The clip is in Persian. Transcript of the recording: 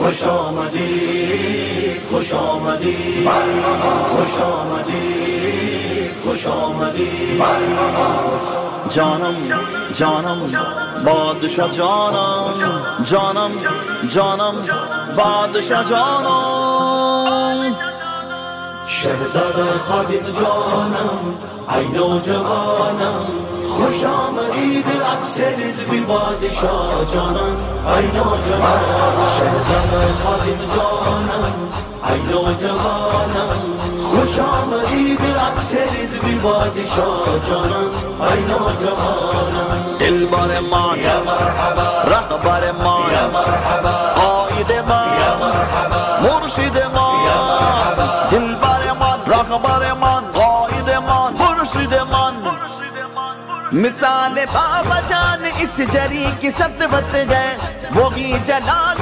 خوش آمدید خوش آمدید خوش آمدید خوش آمدید جانم جانم بادشاه جانم جانم جانم بادشاه جانم شهزاده خادم جانم ای نوجوانم خوش آمدید اکثرت بی بادشاه جانم ای نوجوانم شهزاده خادم جانم ای نوجوانم خوش آمدید اکثرت بی بادشاه جانم ای نوجوانم دلبر من یا مرحبا رهبر من یا مرحبا قائد من یا مرحبا مرشد من یا مرحبا دلبر من رهبر من قائد من مرشد من مثال بابا جان اس جری کی سطوت ہے وہی جلال